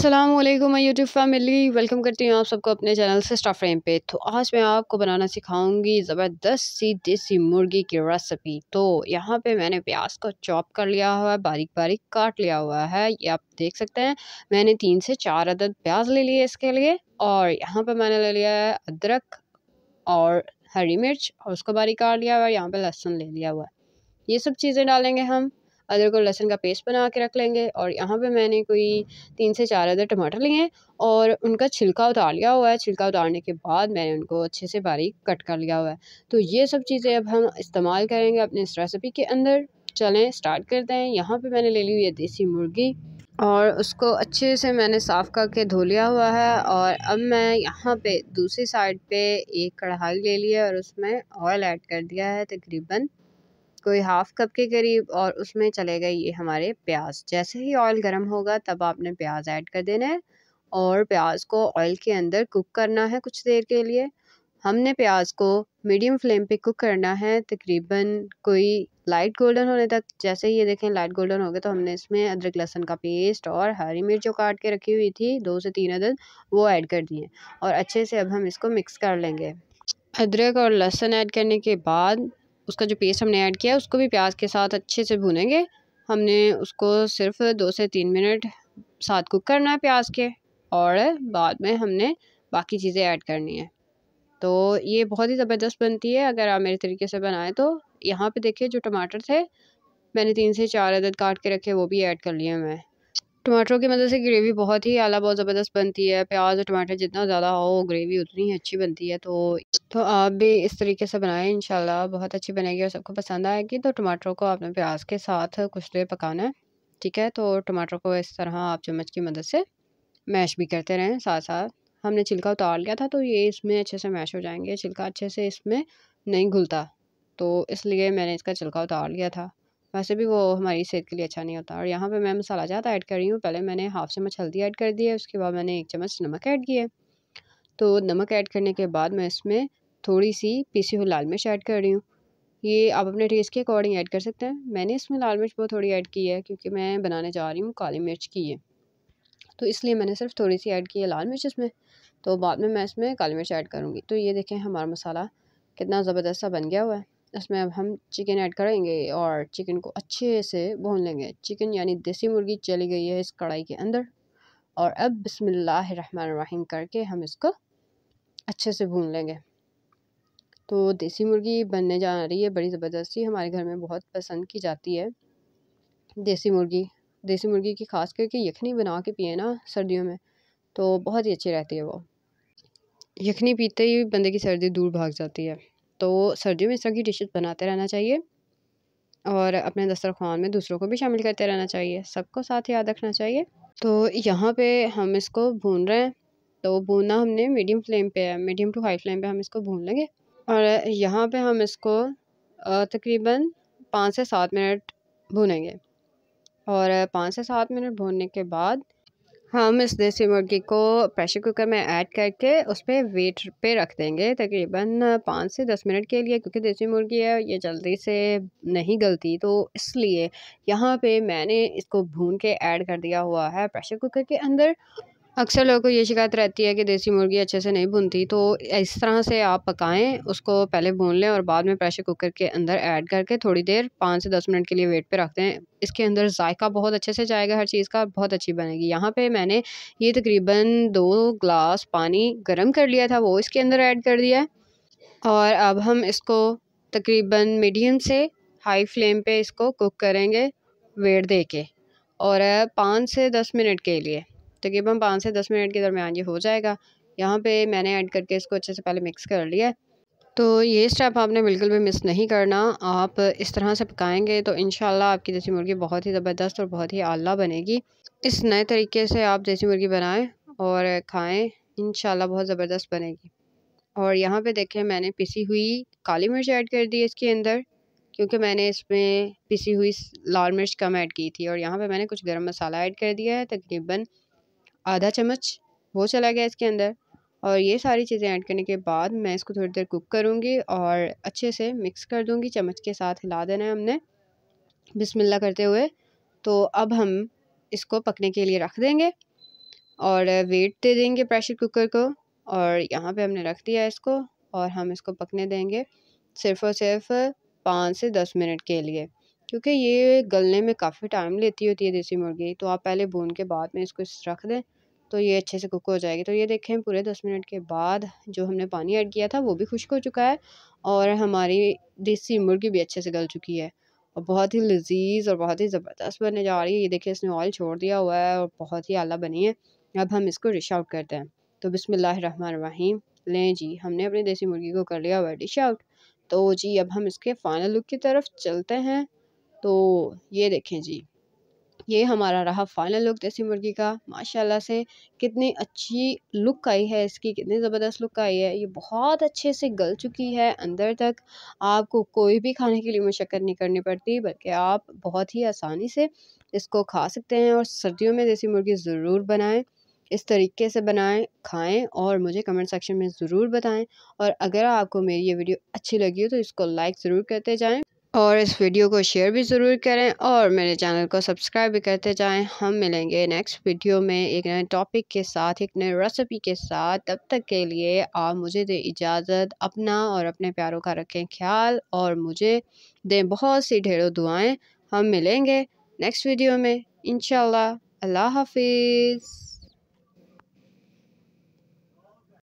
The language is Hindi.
अस्सलामुअलैकुम माय यूट्यूब फैमिली, वेलकम करती हूँ आप सबको अपने चैनल से स्टार फ्रेम पे। तो आज मैं आपको बनाना सिखाऊंगी ज़बरदस्त सी देसी मुर्गी की रेसिपी। तो यहाँ पे मैंने प्याज को चॉप कर लिया हुआ है, बारीक बारीक काट लिया हुआ है। ये आप देख सकते हैं, मैंने 3 से 4 अदद प्याज ले लिए इसके लिए। और यहाँ पे मैंने ले लिया है अदरक और हरी मिर्च और उसको बारीक काट लिया हुआ है। यहाँ पे लहसुन ले लिया हुआ है। ये सब चीज़ें डालेंगे हम। अदरक और लहसुन का पेस्ट बना के रख लेंगे। और यहाँ पे मैंने कोई 3 से 4 अदर टमाटर लिए हैं और उनका छिलका उतार लिया हुआ है। छिलका उतारने के बाद मैंने उनको अच्छे से बारीक कट कर लिया हुआ है। तो ये सब चीज़ें अब हम इस्तेमाल करेंगे अपनी इस रेसिपी के अंदर। चलें स्टार्ट करते हैं। यहाँ पे मैंने ले ली हुई है देसी मुर्गी और उसको अच्छे से मैंने साफ़ करके धो लिया हुआ है। और अब मैं यहाँ पे दूसरी साइड पे एक कढ़ाई ले ली है और उसमें ऑयल ऐड कर दिया है तकरीबन कोई हाफ़ कप के करीब। और उसमें चले गए ये हमारे प्याज। जैसे ही ऑयल गर्म होगा तब आपने प्याज ऐड कर देना है और प्याज को ऑयल के अंदर कुक करना है कुछ देर के लिए। हमने प्याज को मीडियम फ्लेम पे कुक करना है तकरीबन कोई लाइट गोल्डन होने तक। जैसे ही ये देखें लाइट गोल्डन हो गए तो हमने इसमें अदरक लहसुन का पेस्ट और हरी मिर्च जो काट के रखी हुई थी 2 से 3 अदद, वो ऐड कर दिए और अच्छे से अब हम इसको मिक्स कर लेंगे। अदरक और लहसुन ऐड करने के बाद उसका जो पेस्ट हमने ऐड किया है उसको भी प्याज के साथ अच्छे से भूनेंगे। हमने उसको सिर्फ 2 से 3 मिनट साथ कुक करना है प्याज के। और बाद में हमने बाकी चीज़ें ऐड करनी है। तो ये बहुत ही ज़बरदस्त बनती है अगर आप मेरे तरीके से बनाएं तो। यहाँ पे देखिए जो टमाटर थे मैंने 3 से 4 अदद काट के रखे, वो भी ऐड कर लिए मैं। टमाटरों की मदद से ग्रेवी बहुत ही आला बहुत ज़बरदस्त बनती है। प्याज और टमाटर जितना ज़्यादा हो ग्रेवी उतनी ही अच्छी बनती है। तो आप भी इस तरीके से बनाएं, इंशाल्लाह बहुत अच्छी बनेगी और सबको पसंद आएगी। तो टमाटरों को आपने प्याज के साथ कुछ देर पकाना है, ठीक है। तो टमाटर को इस तरह आप चम्मच की मदद से मैश भी करते रहें साथ साथ। हमने छिलका उतार लिया था तो ये इसमें अच्छे से मैश हो जाएंगे। छिलका अच्छे से इसमें नहीं घुलता तो इसलिए मैंने इसका छिलका उतार लिया था। वैसे भी वो हमारी सेहत के लिए अच्छा नहीं होता। और यहाँ पे मैं मसाला ज़्यादा ऐड कर रही हूँ। पहले मैंने हाफ़ चम्मच हल्दी ऐड कर दी है, उसके बाद मैंने 1 चम्मच नमक ऐड किया है। तो नमक ऐड करने के बाद मैं इसमें थोड़ी सी पिसी हुई लाल मिर्च ऐड कर रही हूँ। ये आप अपने टेस्ट के अकॉर्डिंग ऐड कर सकते हैं। मैंने इसमें लाल मिर्च बहुत थोड़ी ऐड की है क्योंकि मैं बनाने जा रही हूँ काली मिर्च की है, तो इसलिए मैंने सिर्फ थोड़ी सी ऐड की है लाल मिर्च इसमें। तो बाद में मैं इसमें काली मिर्च ऐड करूँगी। तो ये देखें हमारा मसाला कितना ज़बरदस्त सा बन गया हुआ है। इसमें अब हम चिकन ऐड करेंगे और चिकन को अच्छे से भून लेंगे। चिकन यानी देसी मुर्गी चली गई है इस कढ़ाई के अंदर। और अब बिस्मिल्लाहिर्रहमानिर्रहीम करके हम इसको अच्छे से भून लेंगे। तो देसी मुर्गी बनने जा रही है बड़ी ज़बरदस्ती, हमारे घर में बहुत पसंद की जाती है देसी मुर्गी। देसी मुर्गी की ख़ास करके यखनी बना के पिए ना सर्दियों में तो बहुत ही अच्छी रहती है वो। यखनी पीते ही बंदे की सर्दी दूर भाग जाती है। तो सर्दियों में इस तरह की डिशेस बनाते रहना चाहिए और अपने दस्तरख़्वान में दूसरों को भी शामिल करते रहना चाहिए। सबको साथ याद रखना चाहिए। तो यहाँ पे हम इसको भून रहे हैं। तो भूनना हमने मीडियम फ्लेम पे है, मीडियम टू हाई फ्लेम पे हम इसको भून लेंगे। और यहाँ पे हम इसको तकरीबन 5 से 7 मिनट भूनेंगे। और 5 से 7 मिनट भूनने के बाद हम इस देसी मुर्गी को प्रेशर कुकर में ऐड करके उस पर वेट पे रख देंगे तकरीबन 5 से 10 मिनट के लिए। क्योंकि देसी मुर्गी है ये जल्दी से नहीं गलती, तो इसलिए यहाँ पे मैंने इसको भून के ऐड कर दिया हुआ है प्रेशर कुकर के अंदर। अक्सर लोगों को ये शिकायत रहती है कि देसी मुर्गी अच्छे से नहीं भुनती, तो इस तरह से आप पकाएं, उसको पहले भून लें और बाद में प्रेशर कुकर के अंदर ऐड करके थोड़ी देर 5 से 10 मिनट के लिए वेट पे रखते हैं। इसके अंदर जायका बहुत अच्छे से जाएगा हर चीज़ का, बहुत अच्छी बनेगी। यहाँ पे मैंने ये तकरीबन 2 ग्लास पानी गर्म कर लिया था, वो इसके अंदर ऐड कर दिया है। और अब हम इसको तकरीबन मीडियम से हाई फ्लेम पे इसको कुक करेंगे वेट दे के। और 5 से 10 मिनट के लिए, तकरीबन 5 से 10 मिनट के दरमियान ये हो जाएगा। यहाँ पे मैंने ऐड करके इसको अच्छे से पहले मिक्स कर लिया है। तो ये स्टेप आपने बिल्कुल भी मिस नहीं करना। आप इस तरह से पकाएंगे तो इंशाल्लाह आपकी देसी मुर्गी बहुत ही ज़बरदस्त और बहुत ही आला बनेगी। इस नए तरीके से आप देसी मुर्गी बनाएं और खाएं, इंशाल्लाह बहुत ज़बरदस्त बनेगी। और यहाँ पे देखें मैंने पिसी हुई काली मिर्च ऐड कर दी है इसके अंदर, क्योंकि मैंने इसमें पिसी हुई लाल मिर्च कम ऐड की थी। और यहाँ पे मैंने कुछ गरम मसाला ऐड कर दिया है तकरीबन आधा चम्मच, वो चला गया इसके अंदर। और ये सारी चीज़ें ऐड करने के बाद मैं इसको थोड़ी देर कुक करूँगी और अच्छे से मिक्स कर दूँगी। चम्मच के साथ हिला देना है हमने बिस्मिल्लाह करते हुए। तो अब हम इसको पकने के लिए रख देंगे। और वेट दे देंगे प्रेशर कुकर को। और यहाँ पे हमने रख दिया इसको और हम इसको पकने देंगे सिर्फ़ और सिर्फ 5 से 10 मिनट के लिए, क्योंकि ये गलने में काफ़ी टाइम लेती होती है देसी मुर्गी। तो आप पहले भून के बाद में इसको रख दें तो ये अच्छे से कुक हो जाएगी। तो ये देखें पूरे 10 मिनट के बाद जो हमने पानी ऐड किया था वो भी खुश्क हो चुका है और हमारी देसी मुर्गी भी अच्छे से गल चुकी है और बहुत ही लज़ीज़ और बहुत ही ज़बरदस्त बनने जा रही है। ये देखिए इसने ऑयल छोड़ दिया हुआ है और बहुत ही आला बनी है। अब हम इसको डिश आउट करते हैं। तो बिस्मिल्लाहिर्रहमानिर्रहीम। लें जी, हमने अपनी देसी मुर्गी को कर लिया हुआ है डिश आउट। तो जी अब हम इसके फाइनल लुक की तरफ चलते हैं। तो ये देखें जी, ये हमारा रहा फाइनल लुक देसी मुर्गी का। माशाल्लाह से कितनी अच्छी लुक आई है इसकी, कितनी ज़बरदस्त लुक आई है। ये बहुत अच्छे से गल चुकी है अंदर तक। आपको कोई भी खाने के लिए मशक्क़त नहीं करनी पड़ती, बल्कि आप बहुत ही आसानी से इसको खा सकते हैं। और सर्दियों में देसी मुर्गी ज़रूर बनाएं, इस तरीके से बनाएं, खाएं और मुझे कमेंट सेक्शन में ज़रूर बताएं। और अगर आपको मेरी ये वीडियो अच्छी लगी हो तो इसको लाइक ज़रूर करते जाएं और इस वीडियो को शेयर भी ज़रूर करें और मेरे चैनल को सब्सक्राइब भी करते जाएं। हम मिलेंगे नेक्स्ट वीडियो में एक नए टॉपिक के साथ, एक नई रेसिपी के साथ। तब तक के लिए आप मुझे दें इजाज़त। अपना और अपने प्यारों का रखें ख्याल और मुझे दें बहुत सी ढेरों दुआएं। हम मिलेंगे नेक्स्ट वीडियो में इंशाल्लाह। अल्लाह हाफिज़।